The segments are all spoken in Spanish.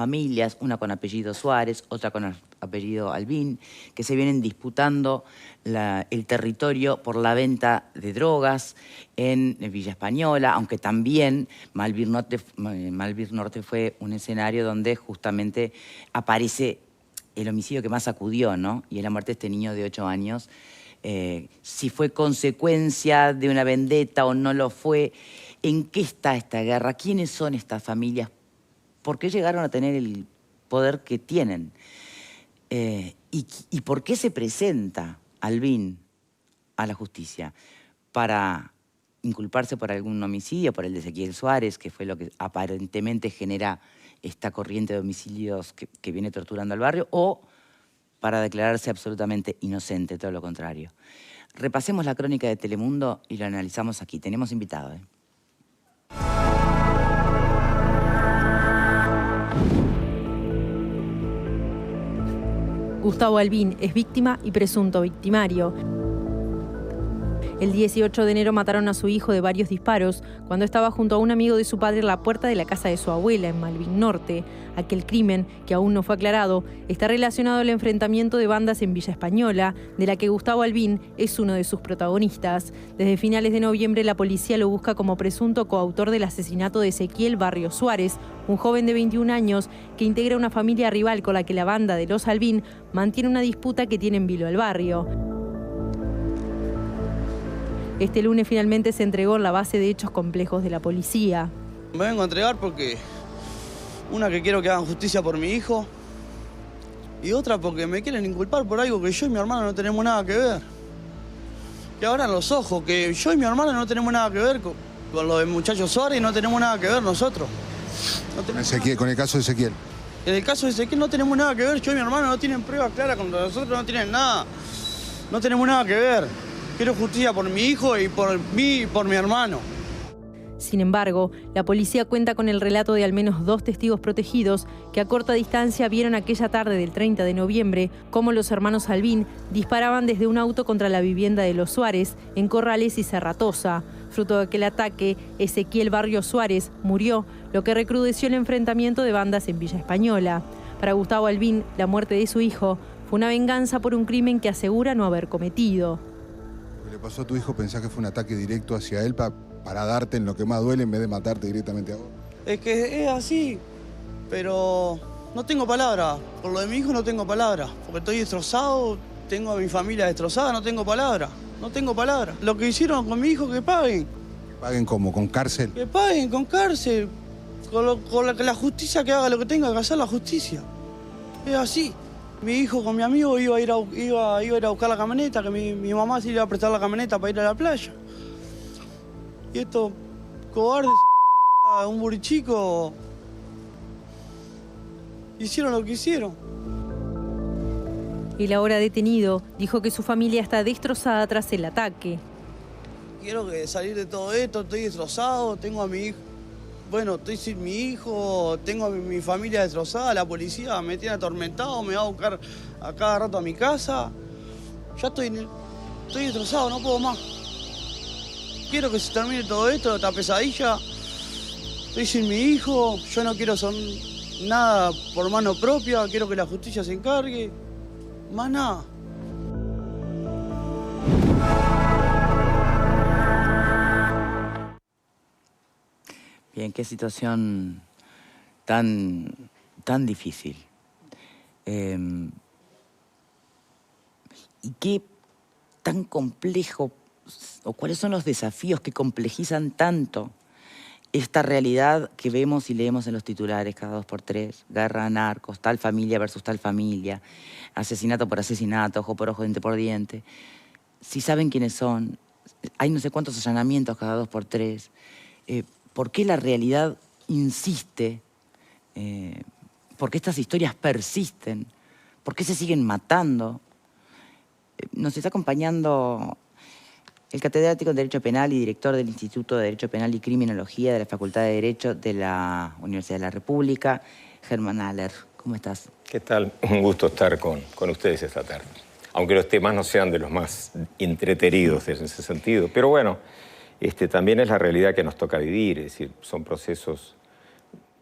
familias, una con apellido Suárez, otra con apellido Albín, que se vienen disputando el territorio por la venta de drogas en Villa Española, aunque también Malvir Norte fue un escenario donde justamente aparece el homicidio que más sacudió, ¿no? Y es la muerte de este niño de 8 años. Si fue consecuencia de una vendetta o no lo fue, ¿en qué está esta guerra? ¿Quiénes son estas familias? ¿Por qué llegaron a tener el poder que tienen? ¿Y por qué se presenta Albín a la justicia? ¿Para inculparse por algún homicidio, por el de Ezequiel Suárez, que fue lo que aparentemente genera esta corriente de homicidios que viene torturando al barrio, o para declararse absolutamente inocente, todo lo contrario? Repasemos la crónica de Telemundo y lo analizamos aquí. Tenemos invitado, ¿eh? Gustavo Albín es víctima y presunto victimario. El 18 de enero mataron a su hijo de varios disparos cuando estaba junto a un amigo de su padre en la puerta de la casa de su abuela en Malvir Norte. Aquel crimen, que aún no fue aclarado, está relacionado al enfrentamiento de bandas en Villa Española, de la que Gustavo Albín es uno de sus protagonistas. Desde finales de noviembre, la policía lo busca como presunto coautor del asesinato de Ezequiel Barrios Suárez, un joven de 21 años que integra una familia rival con la que la banda de los Albín mantiene una disputa que tiene en vilo al barrio. Este lunes finalmente se entregó en la base de hechos complejos de la policía. Me vengo a entregar porque una, que quiero que hagan justicia por mi hijo, y otra porque me quieren inculpar por algo que yo y mi hermano no tenemos nada que ver. Que abran los ojos, que yo y mi hermano no tenemos nada que ver con lo del muchacho Suárez, no tenemos nada que ver nosotros. Con el caso de Ezequiel. En el caso de Ezequiel no tenemos nada que ver, yo y mi hermano no tienen pruebas claras contra nosotros, no tienen nada. No tenemos nada que ver. Quiero justicia por mi hijo y por mí y por mi hermano. Sin embargo, la policía cuenta con el relato de al menos 2 testigos protegidos que a corta distancia vieron aquella tarde del 30 de noviembre cómo los hermanos Albín disparaban desde un auto contra la vivienda de los Suárez en Corrales y Serratosa. Fruto de aquel ataque, Ezequiel Barrios Suárez murió, lo que recrudeció el enfrentamiento de bandas en Villa Española. Para Gustavo Albín, la muerte de su hijo fue una venganza por un crimen que asegura no haber cometido. Lo que le pasó a tu hijo, ¿pensás que fue un ataque directo hacia él para darte en lo que más duele en vez de matarte directamente a vos? Es que es así, pero no tengo palabras. Por lo de mi hijo no tengo palabras, porque estoy destrozado, tengo a mi familia destrozada, no tengo palabras. No tengo palabras. Lo que hicieron con mi hijo, que paguen. ¿Paguen cómo? ¿Con cárcel? Que paguen con cárcel. Con la justicia, que haga lo que tenga que hacer la justicia. Es así. Mi hijo con mi amigo iba a ir a buscar la camioneta, que mi mamá se iba a prestar la camioneta para ir a la playa. Y estos cobardes, un burichico, hicieron lo que hicieron. El ahora detenido dijo que su familia está destrozada tras el ataque. Quiero salir de todo esto, estoy destrozado, tengo a mi hijo. Bueno, estoy sin mi hijo, tengo a mi familia destrozada, la policía me tiene atormentado, me va a buscar a cada rato a mi casa. Ya estoy destrozado, no puedo más. Quiero que se termine todo esto, esta pesadilla. Estoy sin mi hijo, yo no quiero hacer nada por mano propia, quiero que la justicia se encargue. Más nada. Bien, qué situación tan difícil. Y qué tan complejo, o cuáles son los desafíos que complejizan tanto esta realidad que vemos y leemos en los titulares cada 2 por 3, guerra, narcos, tal familia versus tal familia, asesinato por asesinato, ojo por ojo, diente por diente. Si saben quiénes son, hay no sé cuántos allanamientos cada 2 por 3. ¿Por qué la realidad insiste? ¿Por qué estas historias persisten? ¿Por qué se siguen matando? Nos está acompañando el catedrático en Derecho Penal y director del Instituto de Derecho Penal y Criminología de la Facultad de Derecho de la Universidad de la República, Germán Haller. ¿Cómo estás? ¿Qué tal? Un gusto estar con ustedes esta tarde. Aunque los temas no sean de los más entretenidos en ese sentido. Pero bueno, también es la realidad que nos toca vivir. Es decir, son procesos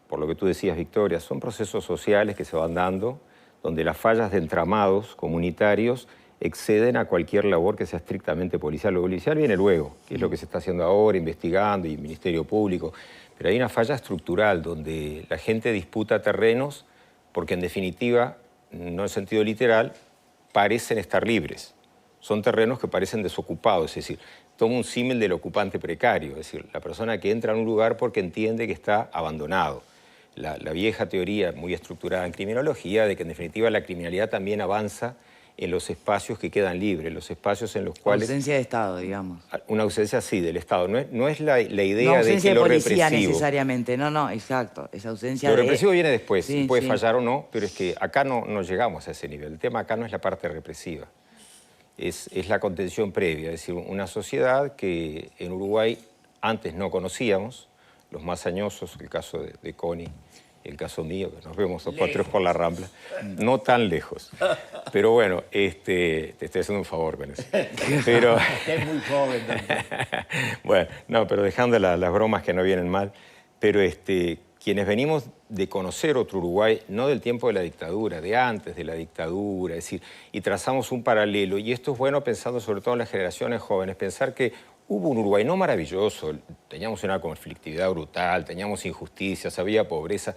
por lo que tú decías, Victoria, son procesos sociales que se van dando, donde las fallas de entramados comunitarios exceden a cualquier labor que sea estrictamente policial. Lo policial viene luego, que es lo que se está haciendo ahora, investigando, y Ministerio Público. Pero hay una falla estructural donde la gente disputa terrenos porque, en definitiva, no en sentido literal, parecen estar libres. Son terrenos que parecen desocupados, es decir, toma un símil del ocupante precario, es decir, la persona que entra en un lugar porque entiende que está abandonado. La vieja teoría muy estructurada en criminología de que, en definitiva, la criminalidad también avanza en los espacios que quedan libres, los espacios en los cuales... Ausencia de Estado, digamos. Una ausencia, sí, del Estado. No es la idea No ausencia de que lo policía represivo... necesariamente, no, exacto. Esa ausencia Lo de... represivo viene después, Sí, puede sí. fallar o no, pero es que acá no llegamos a ese nivel. El tema acá no es la parte represiva, es la contención previa. Es decir, una sociedad que en Uruguay antes no conocíamos, los más añosos, el caso de Connie, el caso mío, que nos vemos dos por tres por la Rambla, no tan lejos. Pero bueno, te estoy haciendo un favor con eso. Pero, Es muy joven también. bueno, no, pero dejando las bromas que no vienen mal, pero quienes venimos de conocer otro Uruguay, no del tiempo de la dictadura, de antes de la dictadura, es decir, y trazamos un paralelo, y esto es bueno pensando sobre todo en las generaciones jóvenes, pensar que hubo un Uruguay no maravilloso, teníamos una conflictividad brutal, teníamos injusticias, había pobreza,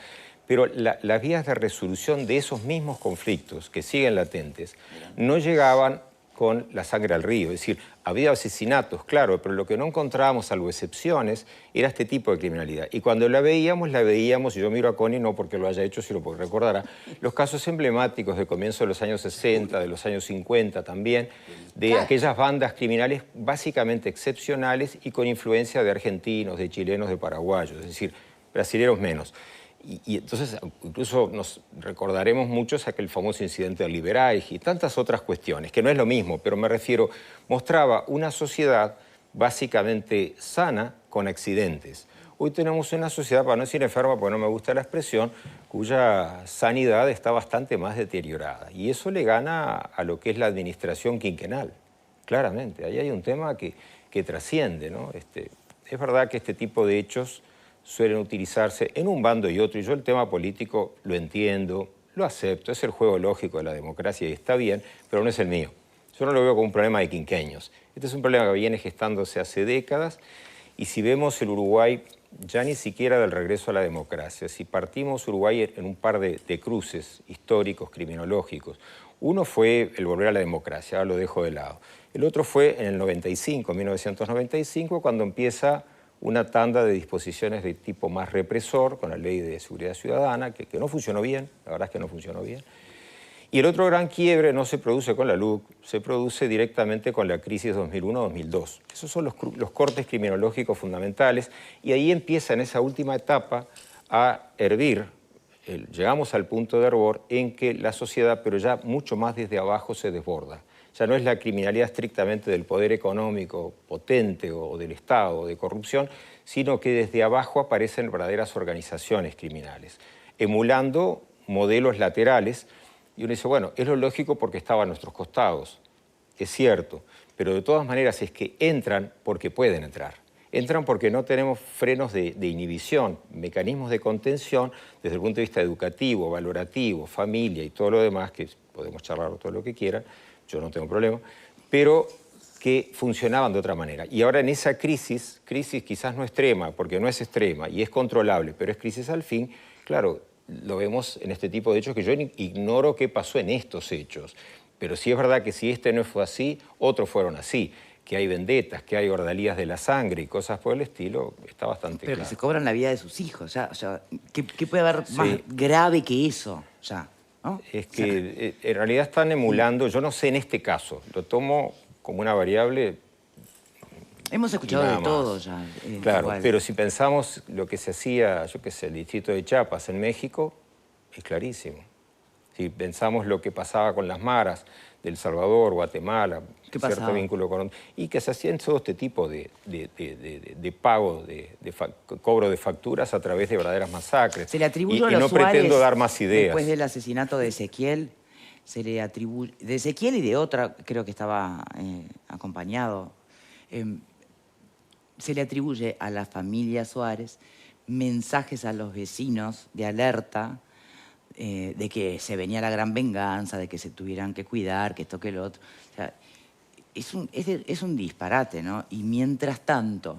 pero las vías de resolución de esos mismos conflictos que siguen latentes no llegaban con la sangre al río. Es decir, había asesinatos, claro, pero lo que no encontrábamos, salvo excepciones, era este tipo de criminalidad. Y cuando la veíamos, y yo miro a Connie no porque lo haya hecho, sino porque recordará, los casos emblemáticos de comienzo de los años 60, de los años 50 también, de aquellas bandas criminales básicamente excepcionales y con influencia de argentinos, de chilenos, de paraguayos, es decir, brasileros menos. Y entonces incluso nos recordaremos muchos aquel famoso incidente del Liberace y tantas otras cuestiones, que no es lo mismo, pero me refiero, mostraba una sociedad básicamente sana con accidentes. Hoy tenemos una sociedad, para no decir enferma, porque no me gusta la expresión, cuya sanidad está bastante más deteriorada. Y eso le gana a lo que es la administración quinquenal, claramente. Ahí hay un tema que trasciende, ¿no? Es verdad que este tipo de hechos suelen utilizarse en un bando y otro, y yo el tema político lo entiendo, lo acepto, es el juego lógico de la democracia y está bien, pero no es el mío. Yo no lo veo como un problema de quinqueños. Este es un problema que viene gestándose hace décadas, y si vemos el Uruguay ya ni siquiera del regreso a la democracia, si partimos Uruguay en un par de cruces históricos, criminológicos, uno fue el volver a la democracia, ahora lo dejo de lado. El otro fue en el 95, 1995, cuando empieza una tanda de disposiciones de tipo más represor, con la Ley de Seguridad Ciudadana, que no funcionó bien, la verdad es que no funcionó bien. Y el otro gran quiebre no se produce con la LUC, se produce directamente con la crisis 2001-2002. Esos son los cortes criminológicos fundamentales, y ahí empieza en esa última etapa a hervir, llegamos al punto de hervor en que la sociedad, pero ya mucho más desde abajo, se desborda. Ya no es la criminalidad estrictamente del poder económico potente o del Estado o de corrupción, sino que desde abajo aparecen verdaderas organizaciones criminales, emulando modelos laterales. Y uno dice, bueno, es lo lógico porque estaba a nuestros costados, es cierto, pero de todas maneras es que entran porque pueden entrar. Entran porque no tenemos frenos de inhibición, mecanismos de contención desde el punto de vista educativo, valorativo, familia y todo lo demás, que podemos charlar todo lo que quieran, yo no tengo problema, pero que funcionaban de otra manera. Y ahora en esa crisis quizás no extrema, porque no es extrema y es controlable, pero es crisis al fin, claro, lo vemos en este tipo de hechos que yo ignoro qué pasó en estos hechos. Pero sí es verdad que si este no fue así, otros fueron así. Que hay vendetas, que hay ordalías de la sangre y cosas por el estilo, está bastante Pero claro. que se cobran la vida de sus hijos, ya, o sea, ¿qué puede haber más grave que eso? Ya, ¿no? Es que en realidad están emulando, yo no sé en este caso, lo tomo como una variable. Hemos escuchado nada de más. todo ya. Claro, igual. pero si pensamos lo que se hacía, yo qué sé, el distrito de Chiapas en México, es clarísimo. Si pensamos lo que pasaba con las maras de El Salvador, Guatemala, ¿Qué cierto pasaba? vínculo con... Y que se hacían todo este tipo de pago, cobro de facturas a través de verdaderas masacres. Se le atribuye y a los no Suárez, pretendo dar más ideas. Después del asesinato de Ezequiel, se le atribuye... De Ezequiel y de otra, creo que estaba acompañado. Se le atribuye a la familia Suárez mensajes a los vecinos de alerta de que se venía la gran venganza, de que se tuvieran que cuidar, que esto, que lo otro. O sea, es un disparate, ¿no? Y mientras tanto,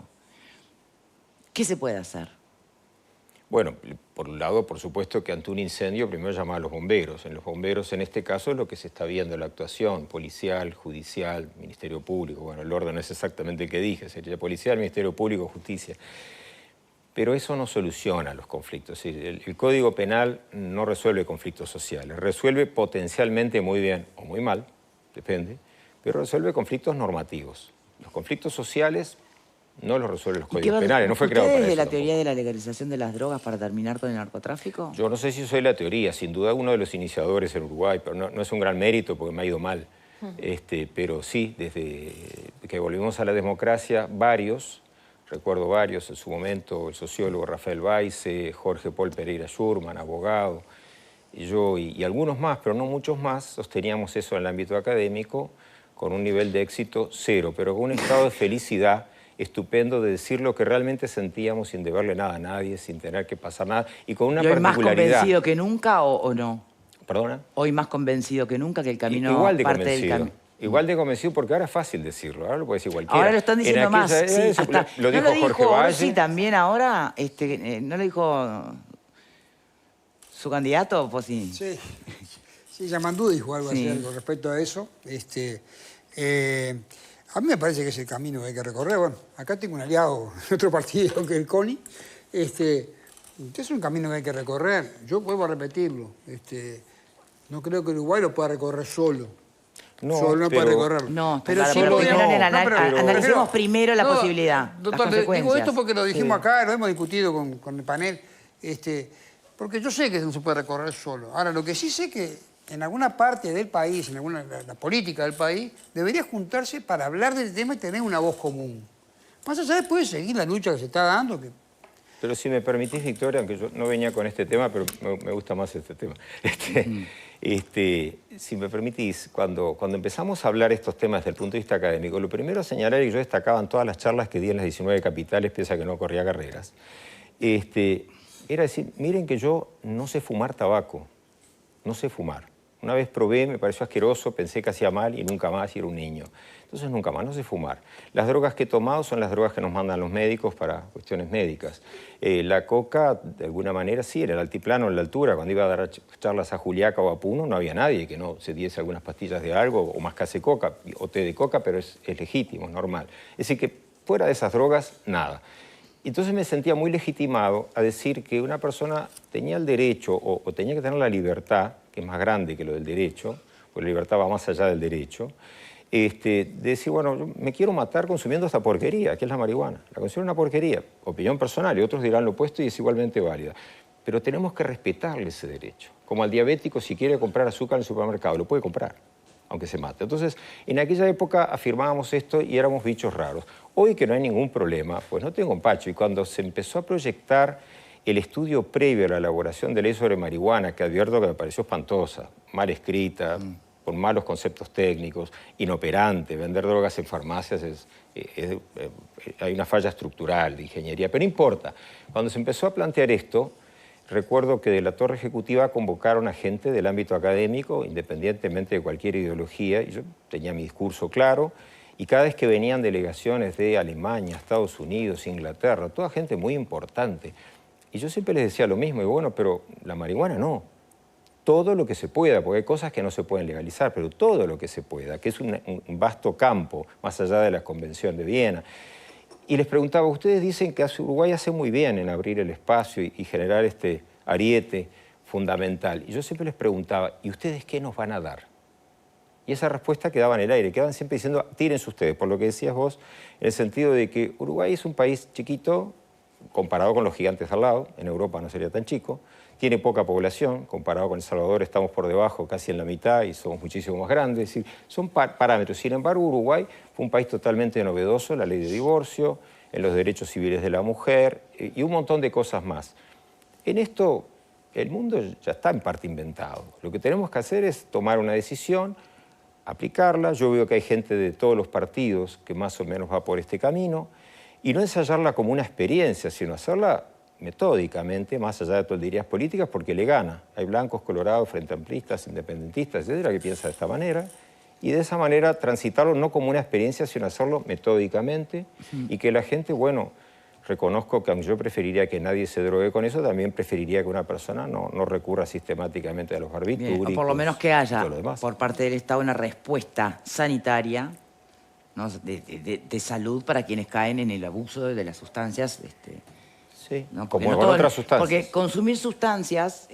¿qué se puede hacer? Bueno, por un lado, por supuesto que ante un incendio primero llamar a los bomberos. En los bomberos, en este caso, es lo que se está viendo, la actuación policial, judicial, Ministerio Público. Bueno, el orden no es exactamente el que dije, sería policial, Ministerio Público, justicia. Pero eso no soluciona los conflictos. El Código Penal no resuelve conflictos sociales. Resuelve potencialmente muy bien o muy mal, depende, pero resuelve conflictos normativos. Los conflictos sociales no los resuelven los códigos penales, no fue creado para eso. ¿Ustedes de la tampoco. teoría de la legalización de las drogas para terminar con el narcotráfico? Yo no sé si soy la teoría, sin duda uno de los iniciadores en Uruguay, pero no es un gran mérito porque me ha ido mal. Pero sí, desde que volvimos a la democracia, recuerdo varios en su momento, el sociólogo Rafael Baize, Jorge Paul Pereira Schurman, abogado, y yo y algunos más, pero no muchos más, sosteníamos eso en el ámbito académico con un nivel de éxito cero, pero con un estado de felicidad estupendo de decir lo que realmente sentíamos sin deberle nada a nadie, sin tener que pasar nada y con una ¿Y hoy más particularidad. convencido que nunca o no? ¿Perdona? Hoy más convencido que nunca que el camino Igual de parte del convencido. camino. Igual de convencido porque ahora es fácil decirlo, ahora lo puede decir cualquiera. Ahora lo están diciendo más. Sí, hasta, lo dijo ¿no lo dijo Jorge Valle. Orsi también ahora? ¿No lo dijo su candidato? Pues sí. Sí, Yamandú dijo algo así con respecto a eso. A mí me parece que es el camino que hay que recorrer. Bueno, acá tengo un aliado en otro partido que el CONI. Es un camino que hay que recorrer. Yo vuelvo a repetirlo. No creo que Uruguay lo pueda recorrer solo. No, solo no puede recorrerlo. No, pero claro, sí pero podemos- analicemos primero la posibilidad, Doctor, las consecuencias. digo esto porque lo dijimos acá, lo hemos discutido con el panel. Porque yo sé que no se puede recorrer solo. Ahora, lo que sí sé que en alguna parte del país, en la política del país, debería juntarse para hablar del tema y tener una voz común. Más allá después de seguir la lucha que se está dando. Pero si me permitís, Victoria, aunque yo no venía con este tema, pero me gusta más este tema. Si me permitís, cuando empezamos a hablar estos temas desde el punto de vista académico, lo primero a señalar, y yo destacaba en todas las charlas que di en las 19 capitales, pese a que no corría carreras, era decir, miren que yo no sé fumar tabaco, no sé fumar. Una vez probé, me pareció asqueroso, pensé que hacía mal y nunca más, y era un niño. Entonces nunca más, no sé fumar. Las drogas que he tomado son las drogas que nos mandan los médicos para cuestiones médicas. La coca, de alguna manera, sí, en el altiplano, en la altura, cuando iba a dar charlas a Juliaca o a Puno, no había nadie que no se diese algunas pastillas de algo, o mascase coca, o té de coca, pero es legítimo, es normal. Es decir, que fuera de esas drogas, nada. Entonces me sentía muy legitimado a decir que una persona tenía el derecho o tenía que tener la libertad, que es más grande que lo del derecho, porque la libertad va más allá del derecho, de decir, bueno, yo me quiero matar consumiendo esta porquería, que es la marihuana. La considero una porquería, opinión personal, y otros dirán lo opuesto y es igualmente válida. Pero tenemos que respetarle ese derecho. Como al diabético, si quiere comprar azúcar en el supermercado, lo puede comprar, aunque se mate. Entonces, en aquella época afirmábamos esto y éramos bichos raros. Hoy que no hay ningún problema, pues no tengo empacho. Y cuando se empezó a proyectar el estudio previo a la elaboración de ley sobre marihuana, que advierto que me pareció espantosa, mal escrita, con malos conceptos técnicos, inoperante, vender drogas en farmacias hay una falla estructural de ingeniería, pero no importa. Cuando se empezó a plantear esto, recuerdo que de la Torre Ejecutiva convocaron a gente del ámbito académico, independientemente de cualquier ideología, y yo tenía mi discurso claro, y cada vez que venían delegaciones de Alemania, Estados Unidos, Inglaterra, toda gente muy importante, y yo siempre les decía lo mismo, y bueno, pero la marihuana no. Todo lo que se pueda, porque hay cosas que no se pueden legalizar, pero todo lo que se pueda, que es un vasto campo, más allá de la Convención de Viena. Y les preguntaba, ustedes dicen que Uruguay hace muy bien en abrir el espacio y generar este ariete fundamental. Y yo siempre les preguntaba, ¿y ustedes qué nos van a dar? Y esa respuesta quedaba en el aire, quedaban siempre diciendo, tírense ustedes, por lo que decías vos, en el sentido de que Uruguay es un país chiquito, comparado con los gigantes al lado, en Europa no sería tan chico, tiene poca población, comparado con El Salvador estamos por debajo, casi en la mitad, y somos muchísimo más grandes, es decir, son parámetros. Sin embargo, Uruguay fue un país totalmente novedoso, la ley de divorcio, en los derechos civiles de la mujer, y un montón de cosas más. En esto, el mundo ya está en parte inventado. Lo que tenemos que hacer es tomar una decisión, aplicarla. Yo veo que hay gente de todos los partidos que más o menos va por este camino, y no ensayarla como una experiencia, sino hacerla metódicamente, más allá de tolderías políticas, porque le gana. Hay blancos, colorados, frente amplistas, independentistas, etcétera, que piensan de esta manera. Y de esa manera transitarlo no como una experiencia, sino hacerlo metódicamente y que la gente, bueno, reconozco que aunque yo preferiría que nadie se drogue con eso, también preferiría que una persona no recurra sistemáticamente a los barbitúricos. O por lo menos que haya, y todo lo demás. por parte del Estado, una respuesta sanitaria, ¿no? de salud para quienes caen en el abuso de las sustancias. Sí, ¿no? como no con todo otras sustancias. Porque consumir sustancias,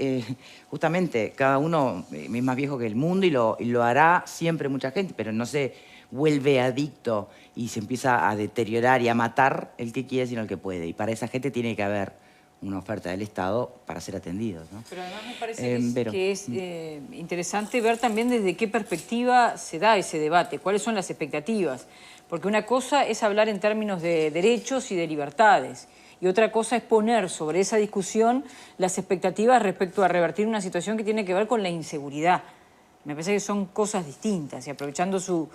justamente, cada uno es más viejo que el mundo y lo hará siempre mucha gente, pero no se vuelve adicto y se empieza a deteriorar y a matar el que quiere, sino el que puede. Y para esa gente tiene que haber una oferta del Estado para ser atendidos, ¿no? Pero además me parece que es interesante ver también desde qué perspectiva se da ese debate, cuáles son las expectativas. Porque una cosa es hablar en términos de derechos y de libertades, y otra cosa es poner sobre esa discusión las expectativas respecto a revertir una situación que tiene que ver con la inseguridad. Me parece que son cosas distintas y aprovechando su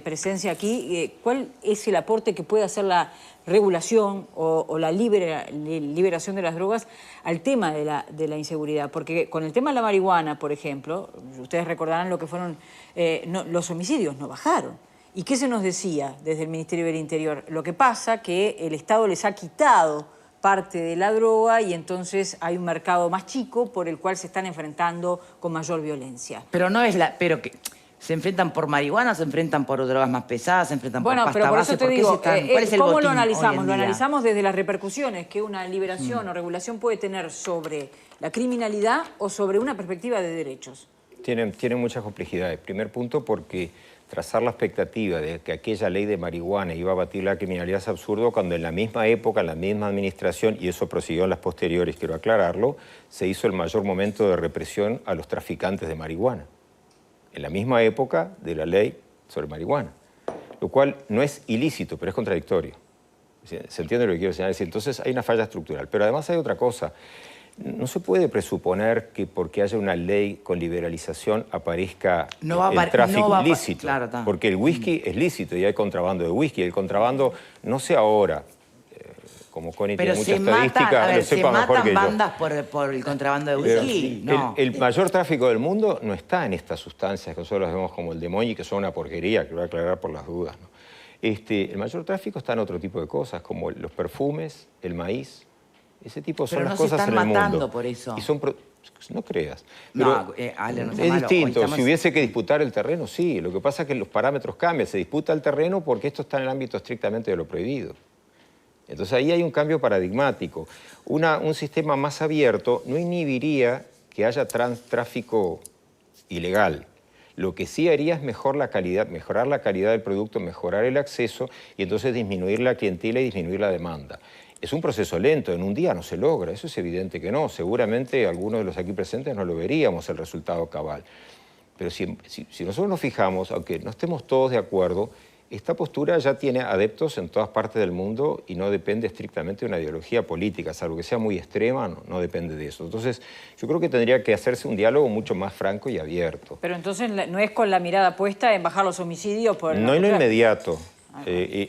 presencia aquí, ¿cuál es el aporte que puede hacer la regulación o la liberación de las drogas al tema de la inseguridad? Porque con el tema de la marihuana, por ejemplo, ustedes recordarán lo que fueron los homicidios, no bajaron. ¿Y qué se nos decía desde el Ministerio del Interior? Lo que pasa que el Estado les ha quitado parte de la droga y entonces hay un mercado más chico por el cual se están enfrentando con mayor violencia. Pero no es pero que se enfrentan por marihuana, se enfrentan por drogas más pesadas, se enfrentan por pasta pero por base. eso te digo, ¿cuál es el ¿cómo botín lo analizamos? hoy en Lo día? analizamos desde las repercusiones que una liberación o regulación puede tener sobre la criminalidad o sobre una perspectiva de derechos. Tiene muchas complejidades. Primer punto, porque trazar la expectativa de que aquella ley de marihuana iba a abatir la criminalidad es absurdo cuando en la misma época, en la misma administración, y eso prosiguió en las posteriores, quiero aclararlo, se hizo el mayor momento de represión a los traficantes de marihuana. En la misma época de la ley sobre marihuana. Lo cual no es ilícito, pero es contradictorio. ¿Se entiende lo que quiero señalar? Entonces hay una falla estructural. Pero además hay otra cosa. No se puede presuponer que porque haya una ley con liberalización aparezca el tráfico ilícito. Claro, porque el whisky es lícito y hay contrabando de whisky. El contrabando, no sé ahora, como Connie tiene mucha estadística, lo sepa mejor que yo. ¿Se matan bandas por el contrabando de whisky? No. El mayor tráfico del mundo no está en estas sustancias que nosotros las vemos como el demonio y que son una porquería, que lo voy a aclarar por las dudas, ¿no? El mayor tráfico está en otro tipo de cosas, como los perfumes, el maíz. Ese tipo son las cosas en el mundo. Pero no se están matando por eso. Y son no creas. No, pero es distinto. Si hubiese que disputar el terreno, sí. Lo que pasa es que los parámetros cambian. Se disputa el terreno porque esto está en el ámbito estrictamente de lo prohibido. Entonces ahí hay un cambio paradigmático. Un sistema más abierto no inhibiría que haya tráfico ilegal. Lo que sí haría es mejorar la calidad del producto, mejorar el acceso y entonces disminuir la clientela y disminuir la demanda. Es un proceso lento, en un día no se logra, eso es evidente que no. Seguramente algunos de los aquí presentes no lo veríamos el resultado cabal. Pero si nosotros nos fijamos, aunque no estemos todos de acuerdo, esta postura ya tiene adeptos en todas partes del mundo y no depende estrictamente de una ideología política, salvo que sea muy extrema, no depende de eso. Entonces, yo creo que tendría que hacerse un diálogo mucho más franco y abierto. Pero entonces no es con la mirada puesta en bajar los homicidios por el no en lo inmediato.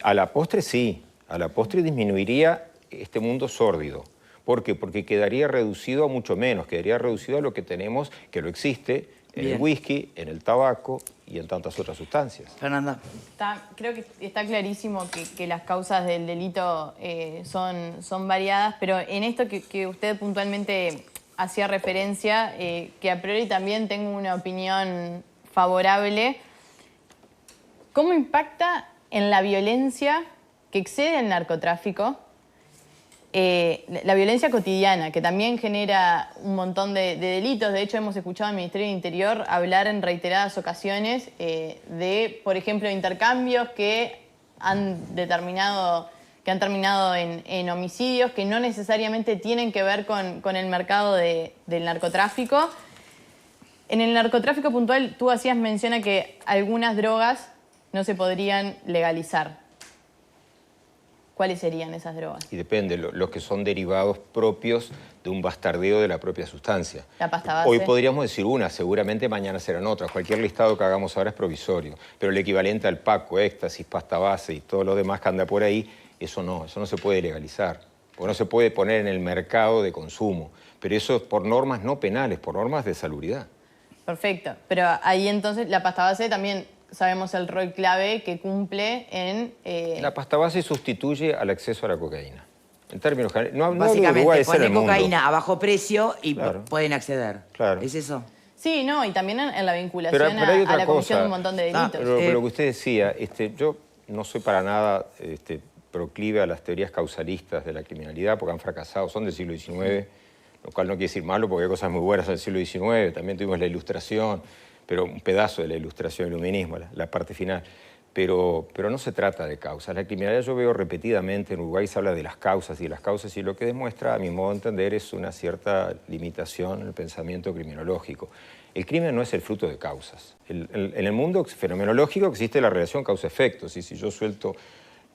A la postre sí. A la postre disminuiría este mundo sórdido. ¿Por qué? Porque quedaría reducido a mucho menos, quedaría reducido a lo que tenemos, que lo existe, en el whisky, en el tabaco y en tantas otras sustancias. Fernanda. Creo que está clarísimo que las causas del delito son variadas, pero en esto que usted puntualmente hacía referencia, que a priori también tengo una opinión favorable, ¿cómo impacta en la violencia que excede el narcotráfico? La violencia cotidiana, que también genera un montón de delitos. De hecho, hemos escuchado al Ministerio del Interior hablar en reiteradas ocasiones de, por ejemplo, intercambios que han terminado en homicidios que no necesariamente tienen que ver con el mercado del narcotráfico. En el narcotráfico puntual, tú hacías mención a que algunas drogas no se podrían legalizar. ¿Cuáles serían esas drogas? Y depende, los que son derivados propios de un bastardeo de la propia sustancia. La pasta base. Hoy podríamos decir una, seguramente mañana serán otras. Cualquier listado que hagamos ahora es provisorio. Pero el equivalente al paco, éxtasis, pasta base y todo lo demás que anda por ahí, eso no se puede legalizar. porque no se puede poner en el mercado de consumo. Pero eso es por normas no penales, por normas de salubridad. Perfecto, pero ahí entonces la pasta base también sabemos el rol clave que cumple en... La pasta base sustituye al acceso a la cocaína. En términos generales, no hablo de Básicamente, Uruguay, es en el ponen mundo. cocaína a bajo precio y Claro. pueden acceder. Claro. ¿Es eso? Sí, no, y también en la vinculación Pero hay otra a la comisión cosa. de un montón de delitos. Pero lo que usted decía, yo no soy para nada proclive a las teorías causalistas de la criminalidad porque han fracasado, son del siglo XIX, lo cual no quiere decir malo porque hay cosas muy buenas del siglo XIX, también tuvimos la Ilustración, pero un pedazo de la Ilustración, el iluminismo, la parte final. Pero no se trata de causas. La criminalidad yo veo repetidamente en Uruguay se habla de las causas y lo que demuestra, a mi modo de entender, es una cierta limitación en el pensamiento criminológico. El crimen no es el fruto de causas. En el mundo fenomenológico existe la relación causa-efecto. Y si yo suelto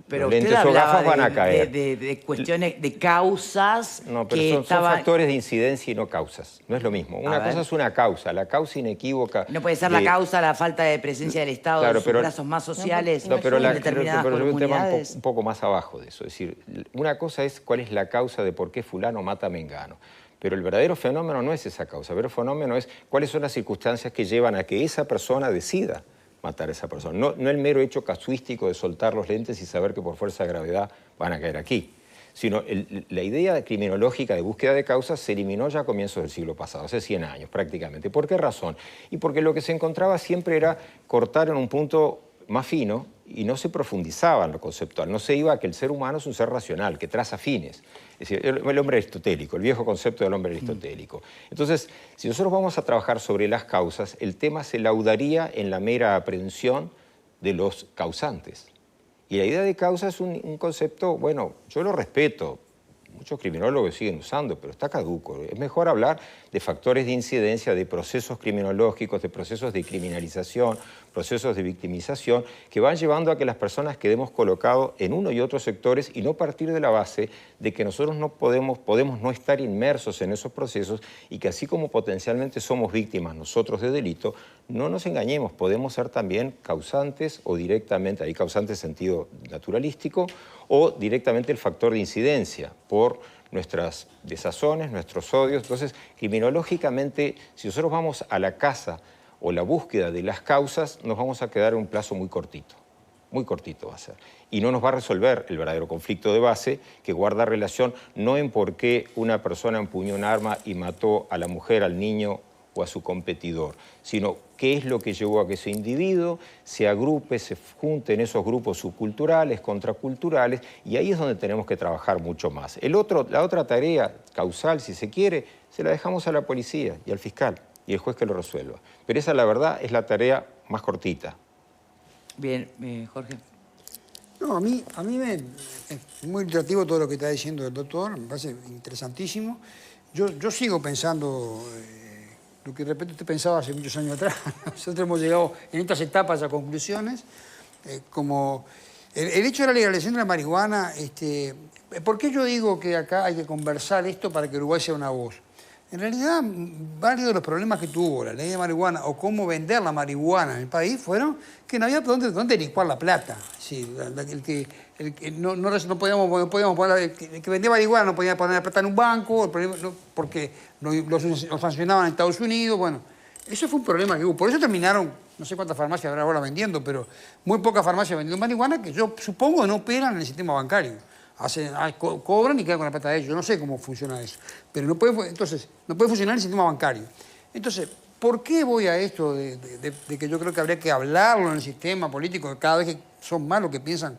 Pero los usted lentes o hablaba gafas van a caer. de cuestiones, de causas No, pero que son estaban... factores de incidencia y no causas. No es lo mismo. Una cosa es una causa, la causa inequívoca. No puede ser la causa la falta de presencia del Estado Claro, en sus brazos más sociales pero en determinadas yo veo un tema comunidades. un poco más abajo de eso. Es decir, una cosa es cuál es la causa de por qué fulano mata a mengano. Pero el verdadero fenómeno no es esa causa. El verdadero fenómeno es cuáles son las circunstancias que llevan a que esa persona decida matar a esa persona. No el mero hecho casuístico de soltar los lentes y saber que por fuerza de gravedad van a caer aquí. Sino la idea criminológica de búsqueda de causas se eliminó ya a comienzos del siglo pasado, hace 100 años prácticamente. ¿Por qué razón? Y porque lo que se encontraba siempre era cortar en un punto más fino y no se profundizaba en lo conceptual. No se iba a que el ser humano es un ser racional, que traza fines. Es decir, el hombre aristotélico, el viejo concepto del hombre aristotélico. Entonces, si nosotros vamos a trabajar sobre las causas, el tema se laudaría en la mera aprehensión de los causantes. Y la idea de causa es un concepto, bueno, yo lo respeto, muchos criminólogos siguen usando, pero está caduco. Es mejor hablar de factores de incidencia, de procesos criminológicos, de procesos de criminalización, procesos de victimización, que van llevando a que las personas quedemos colocados en uno y otros sectores y no partir de la base de que nosotros no podemos no estar inmersos en esos procesos y que así como potencialmente somos víctimas nosotros de delito, no nos engañemos, podemos ser también causantes o directamente, hay causantes en sentido naturalístico, o directamente el factor de incidencia por nuestras desazones, nuestros odios. Entonces, criminológicamente, si nosotros vamos a la casa o la búsqueda de las causas, nos vamos a quedar en un plazo muy cortito va a ser. Y no nos va a resolver el verdadero conflicto de base que guarda relación no en por qué una persona empuñó un arma y mató a la mujer, al niño o a su competidor, sino qué es lo que llevó a que ese individuo se agrupe, se junte en esos grupos subculturales, contraculturales, y ahí es donde tenemos que trabajar mucho más. La otra tarea causal, si se quiere, se la dejamos a la policía y al fiscal y el juez que lo resuelva. Pero esa, la verdad, es la tarea más cortita. Bien, Jorge. No, a mí es muy ilustrativo todo lo que está diciendo el doctor, me parece interesantísimo. Yo sigo pensando lo que de repente usted pensaba hace muchos años atrás. Nosotros hemos llegado en estas etapas a conclusiones, como el hecho de la legalización de la marihuana. ¿Por qué yo digo que acá hay que conversar esto para que Uruguay sea una voz? En realidad, varios de los problemas que tuvo la ley de marihuana o cómo vender la marihuana en el país fueron que no había dónde licuar la plata. Sí, el que vendía marihuana no podía poner la plata en un banco porque lo sancionaban en Estados Unidos. Bueno, eso fue un problema que hubo. Por eso terminaron, no sé cuántas farmacias habrá ahora vendiendo, pero muy pocas farmacias vendiendo marihuana que yo supongo no operan en el sistema bancario. Cobran y quedan con la plata de ellos. Yo no sé cómo funciona eso. Pero no puede funcionar el sistema bancario. Entonces, ¿por qué voy a esto de que yo creo que habría que hablarlo en el sistema político? Cada vez que son más los que piensan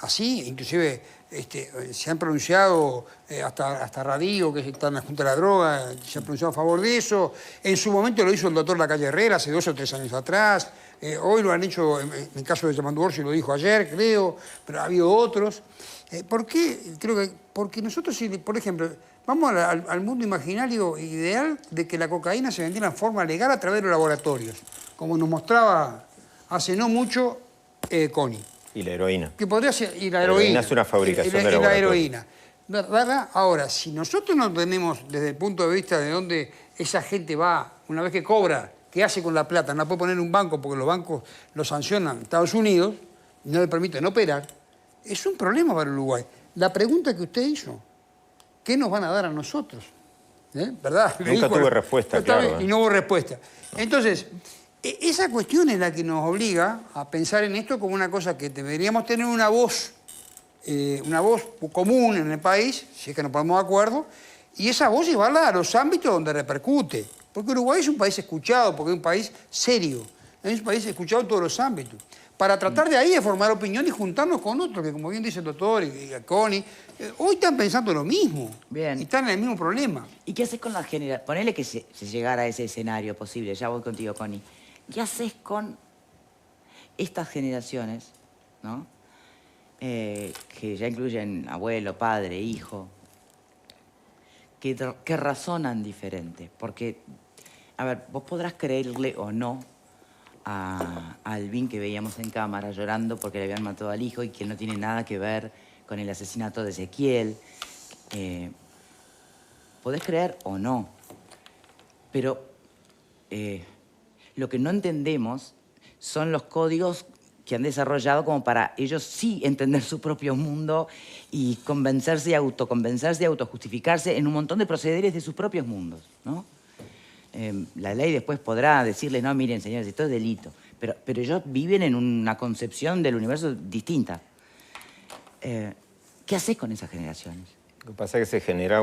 así, inclusive se han pronunciado hasta Radio, que está en la Junta de la Droga, se ha pronunciado a favor de eso. En su momento lo hizo el doctor Lacalle Herrera hace 2 o 3 años atrás. Hoy lo han hecho, en el caso de Yamandu Orsi lo dijo ayer, creo, pero ha habido otros. ¿Por qué? Porque nosotros, por ejemplo, vamos al mundo imaginario ideal de que la cocaína se vendiera en forma legal a través de los laboratorios, como nos mostraba hace no mucho Connie. Y la heroína. Que podría ser, y la heroína es una fabricación de laboratorio. La heroína. ¿Verdad? Ahora, si nosotros no tenemos desde el punto de vista de dónde esa gente va, una vez que cobra, ¿qué hace con la plata? No la puede poner en un banco porque los bancos lo sancionan en Estados Unidos y no le permiten operar. Es un problema para Uruguay. La pregunta que usted hizo ¿qué nos van a dar a nosotros? ¿Verdad? Nunca tuve respuesta, claro. Y no hubo respuesta. Entonces, esa cuestión es la que nos obliga a pensar en esto como una cosa que deberíamos tener una voz común en el país, si es que nos ponemos de acuerdo, y esa voz llevarla a los ámbitos donde repercute. Porque Uruguay es un país escuchado, porque es un país serio, es un país escuchado en todos los ámbitos. Para tratar de ahí de formar opinión y juntarnos con otros, que como bien dice el doctor y Connie, hoy están pensando lo mismo. Bien. Y están en el mismo problema. ¿Y qué haces con la generación? Ponele que se llegara a ese escenario posible, ya voy contigo, Connie. ¿Qué haces con estas generaciones, ¿no? Que ya incluyen abuelo, padre, hijo, que razonan diferente? Porque, a ver, vos podrás creerle o no a Alvin, que veíamos en cámara llorando porque le habían matado al hijo y que él no tiene nada que ver con el asesinato de Ezequiel. Podés creer o no, pero lo que no entendemos son los códigos que han desarrollado como para ellos sí entender su propio mundo y convencerse y autoconvencerse y autojustificarse en un montón de procederes de sus propios mundos, ¿no? La ley después podrá decirles, no, miren, señores, esto es delito. Pero ellos viven en una concepción del universo distinta. ¿Qué haces con esas generaciones? Lo que pasa es que se genera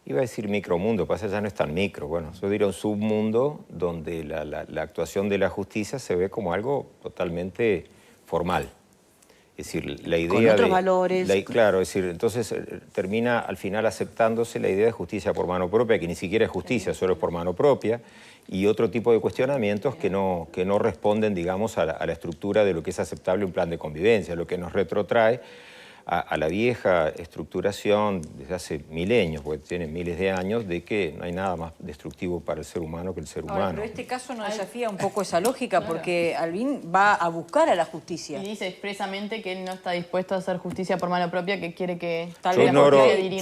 iba a decir micromundo, pasa ya no es tan micro. Bueno, yo diría un submundo donde la actuación de la justicia se ve como algo totalmente formal. Es decir, la idea con otros valores. Claro, es decir, entonces termina al final aceptándose la idea de justicia por mano propia, que ni siquiera es justicia, solo es por mano propia, y otro tipo de cuestionamientos que no responden, digamos, a la estructura de lo que es aceptable un plan de convivencia, lo que nos retrotrae a la vieja estructuración desde hace milenios, porque tienen miles de años, de que no hay nada más destructivo para el ser humano que el ser humano. Pero este caso no desafía un poco esa lógica, porque Alvin va a buscar a la justicia. Y dice expresamente que él no está dispuesto a hacer justicia por mano propia, que quiere que tal Yo vez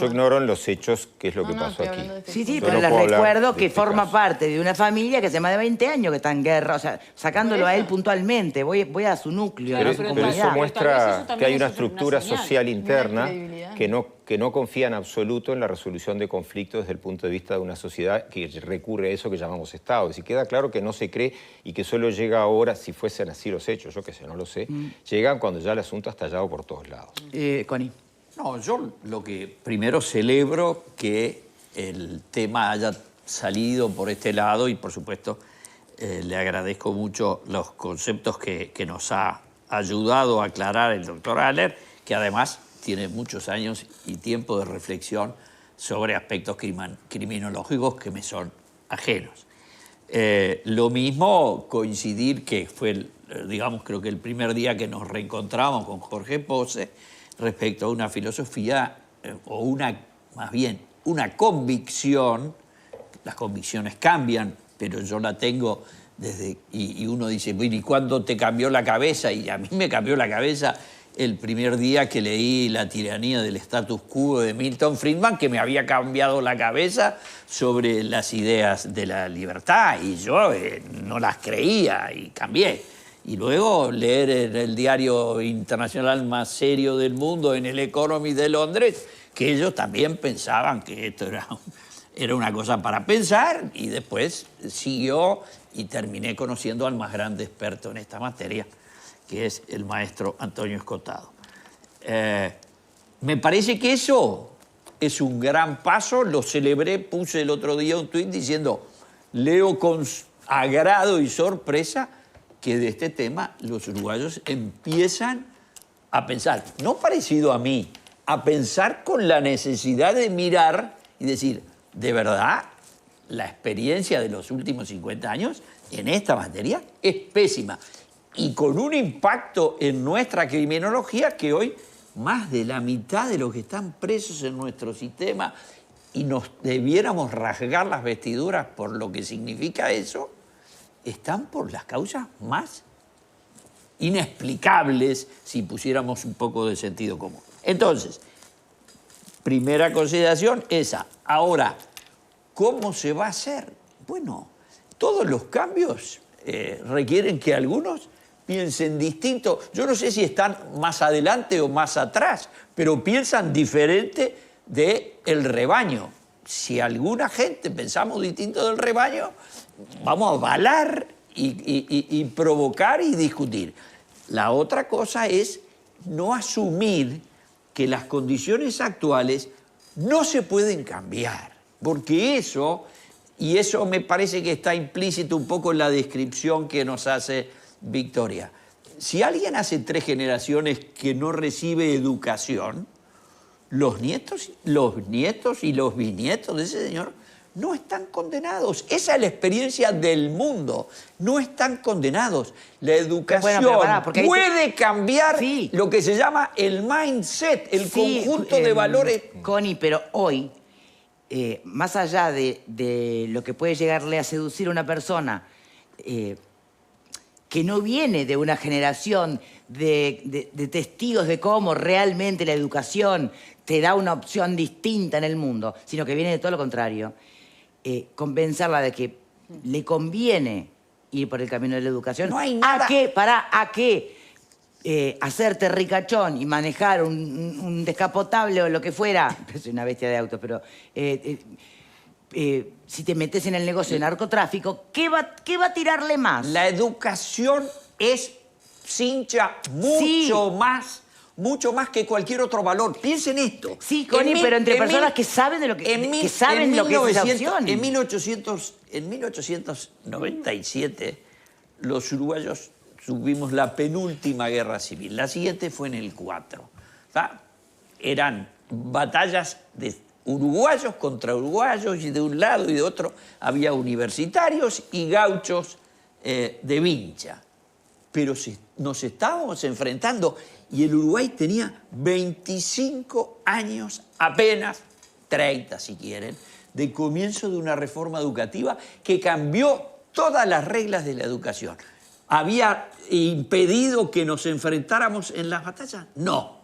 ignoro en los hechos qué es lo que pasó aquí. Sí, Yo pero no les puedo hablar recuerdo de que este forma caso. parte de una familia que hace más de 20 años que está en guerra, o sea, sacándolo a él puntualmente, voy a su núcleo, Pero, a su pero comunidad. eso muestra también que hay es una una estructura señal. social interna credibilidad. que no confía en absoluto en la resolución de conflictos desde el punto de vista de una sociedad que recurre a eso que llamamos Estado. Si queda claro que no se cree y que solo llega ahora, si fuesen así los hechos, yo qué sé, no lo sé, llegan cuando ya el asunto ha estallado por todos lados. Connie. No, yo lo que primero celebro que el tema haya salido por este lado y, por supuesto, le agradezco mucho los conceptos que nos ha ayudado a aclarar el doctor Haller, que además tiene muchos años y tiempo de reflexión sobre aspectos criminológicos que me son ajenos. Lo mismo coincidir que fue, digamos, creo que el primer día que nos reencontramos con Jorge Pose respecto a una filosofía o más bien una convicción. Las convicciones cambian, pero yo la tengo desde... Y uno dice, bueno, ¿y cuándo te cambió la cabeza? Y a mí me cambió la cabeza el primer día que leí La tiranía del status quo de Milton Friedman, que me había cambiado la cabeza sobre las ideas de la libertad, y yo no las creía y cambié. Y luego leer en el diario internacional más serio del mundo, en el Economist de Londres, que ellos también pensaban que esto era una cosa para pensar, y después siguió y terminé conociendo al más grande experto en esta materia, que es el maestro Antonio Escotado. Me parece que eso es un gran paso, lo celebré, puse el otro día un tuit diciendo, leo con agrado y sorpresa que de este tema los uruguayos empiezan a pensar, no parecido a mí, a pensar con la necesidad de mirar y decir, de verdad, la experiencia de los últimos 50 años en esta materia es pésima. Y con un impacto en nuestra criminología que hoy más de la mitad de los que están presos en nuestro sistema y nos debiéramos rasgar las vestiduras por lo que significa eso, están por las causas más inexplicables si pusiéramos un poco de sentido común. Entonces, primera consideración esa. Ahora, ¿cómo se va a hacer? Bueno, todos los cambios requieren que algunos piensen distinto. Yo no sé si están más adelante o más atrás, pero piensan diferente del rebaño. Si alguna gente pensamos distinto del rebaño, vamos a avalar y provocar y discutir. La otra cosa es no asumir que las condiciones actuales no se pueden cambiar, porque eso me parece que está implícito un poco en la descripción que nos hace Victoria. Si alguien hace 3 generaciones que no recibe educación, los nietos y los bisnietos de ese señor no están condenados. Esa es la experiencia del mundo. No están condenados. La educación puede cambiar lo que se llama el mindset, el conjunto de valores. Connie, pero hoy, más allá de lo que puede llegarle a seducir a una persona que no viene de una generación de testigos de cómo realmente la educación te da una opción distinta en el mundo, sino que viene de todo lo contrario, convencerla de que le conviene ir por el camino de la educación. No hay nada. ¿A qué hacerte ricachón y manejar un descapotable o lo que fuera? Soy una bestia de auto, pero si te metes en el negocio de narcotráfico, ¿qué va a tirarle más? La educación es, Cincha, mucho más que cualquier otro valor. Piensen esto. Sí, Connie, pero entre personas que saben de lo que saben lo que es esa opción. En 1897, los uruguayos tuvimos la penúltima guerra civil. La siguiente fue en el 4. ¿Tá? Eran batallas de uruguayos contra uruguayos, y de un lado y de otro había universitarios y gauchos de Vincha. Pero nos estábamos enfrentando y el Uruguay tenía 25 años, apenas 30 si quieren, de comienzo de una reforma educativa que cambió todas las reglas de la educación. ¿Había impedido que nos enfrentáramos en las batallas? No.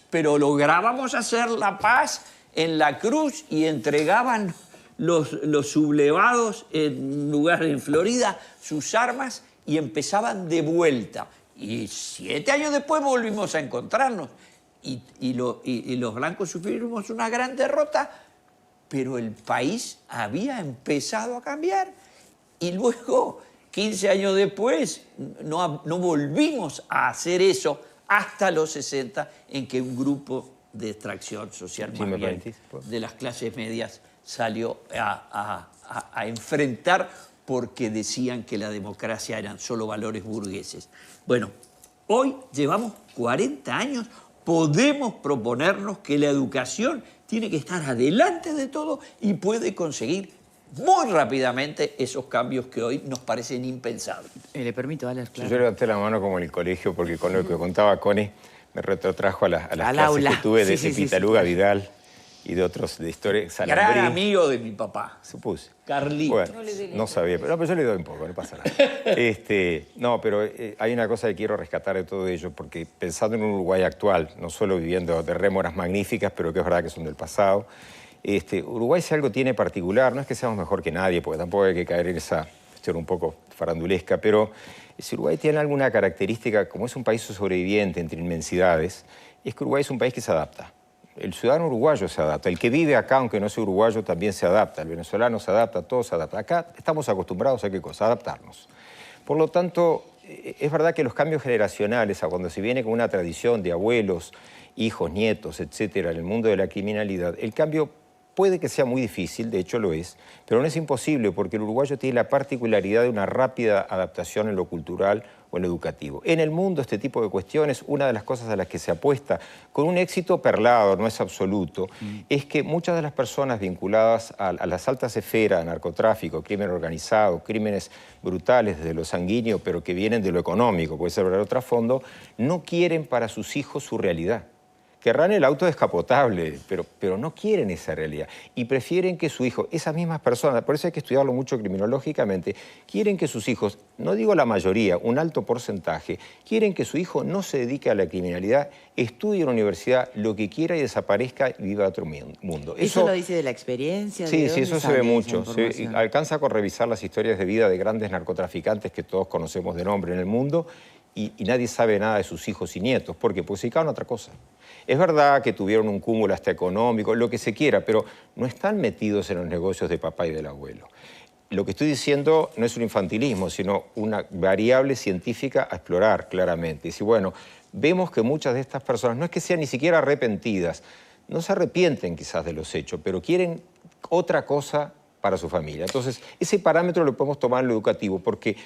Pero lográbamos hacer la paz en la cruz y entregaban los sublevados en lugares en Florida sus armas y empezaban de vuelta. Y 7 años después volvimos a encontrarnos. Y los blancos sufrimos una gran derrota, pero el país había empezado a cambiar. Y luego, 15 años después, no volvimos a hacer eso hasta los 60, en que un grupo de extracción social más bien de las clases medias salió a enfrentar, porque decían que la democracia eran solo valores burgueses. Bueno, hoy llevamos 40 años, podemos proponernos que la educación tiene que estar adelante de todo y puede conseguir muy rápidamente esos cambios que hoy nos parecen impensables. Le permito, Alex, claro. Yo levanté la mano como en el colegio, porque con lo que contaba Connie me retrotrajo a las clases aula que tuve de Pitaluga Vidal y de otros de historia. Gran amigo de mi papá. Supuse. Carlito. Bueno, no sabía, pero yo le doy un poco, no pasa nada. No, pero hay una cosa que quiero rescatar de todo ello, porque pensando en un Uruguay actual, no solo viviendo de rémoras magníficas, pero que es verdad que son del pasado, Uruguay si algo tiene particular, no es que seamos mejor que nadie, porque tampoco hay que caer en esa cuestión un poco farandulesca, pero si Uruguay tiene alguna característica, como es un país sobreviviente entre inmensidades, es que Uruguay es un país que se adapta. El ciudadano uruguayo se adapta, el que vive acá, aunque no sea uruguayo, también se adapta, el venezolano se adapta, todos se adaptan. Acá estamos acostumbrados a ¿qué cosa? A adaptarnos. Por lo tanto, es verdad que los cambios generacionales, a cuando se viene con una tradición de abuelos, hijos, nietos, etcétera, en el mundo de la criminalidad, el cambio puede que sea muy difícil, de hecho lo es, pero no es imposible, porque el uruguayo tiene la particularidad de una rápida adaptación en lo cultural o en lo educativo. En el mundo este tipo de cuestiones, una de las cosas a las que se apuesta con un éxito perlado, no es absoluto, es que muchas de las personas vinculadas a las altas esferas, narcotráfico, crimen organizado, crímenes brutales desde lo sanguíneo, pero que vienen de lo económico, puede ser verdadero trasfondo, no quieren para sus hijos su realidad. Querrán el auto descapotable, pero no quieren esa realidad. Y prefieren que su hijo, esas mismas personas, por eso hay que estudiarlo mucho criminológicamente, quieren que sus hijos, no digo la mayoría, un alto porcentaje, quieren que su hijo no se dedique a la criminalidad, estudie en la universidad, lo que quiera y desaparezca y viva otro mundo. ¿Eso lo dice de la experiencia? Sí, sí, eso se ve mucho. Alcanza con revisar las historias de vida de grandes narcotraficantes que todos conocemos de nombre en el mundo, y nadie sabe nada de sus hijos y nietos. ¿Por qué? Porque se dedicaron a otra cosa. Es verdad que tuvieron un cúmulo hasta económico, lo que se quiera, pero no están metidos en los negocios de papá y del abuelo. Lo que estoy diciendo no es un infantilismo, sino una variable científica a explorar claramente. Y si, bueno, vemos que muchas de estas personas no es que sean ni siquiera arrepentidas, no se arrepienten quizás de los hechos, pero quieren otra cosa para su familia. Entonces, ese parámetro lo podemos tomar en lo educativo, porque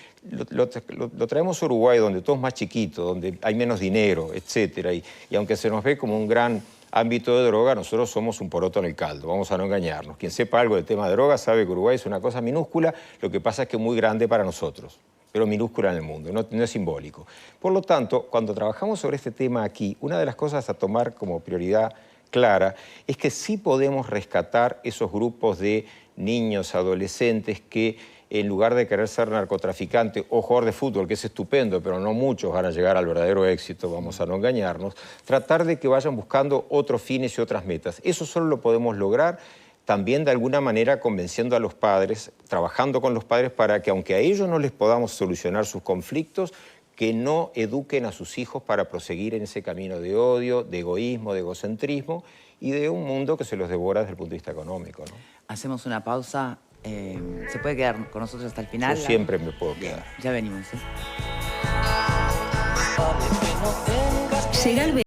lo traemos a Uruguay, donde todo es más chiquito, donde hay menos dinero, etcétera, y aunque se nos ve como un gran ámbito de droga, nosotros somos un poroto en el caldo, vamos a no engañarnos. Quien sepa algo del tema de droga sabe que Uruguay es una cosa minúscula, lo que pasa es que es muy grande para nosotros, pero minúscula en el mundo, no es simbólico. Por lo tanto, cuando trabajamos sobre este tema aquí, una de las cosas a tomar como prioridad clara es que sí podemos rescatar esos grupos de niños, adolescentes que en lugar de querer ser narcotraficante o jugador de fútbol, que es estupendo, pero no muchos van a llegar al verdadero éxito, vamos a no engañarnos, tratar de que vayan buscando otros fines y otras metas. Eso solo lo podemos lograr también de alguna manera convenciendo a los padres, trabajando con los padres para que aunque a ellos no les podamos solucionar sus conflictos, que no eduquen a sus hijos para proseguir en ese camino de odio, de egoísmo, de egocentrismo y de un mundo que se los devora desde el punto de vista económico, ¿no? Hacemos una pausa. ¿Se puede quedar con nosotros hasta el final? Yo siempre me puedo quedar. Ya venimos, ¿eh? Llega el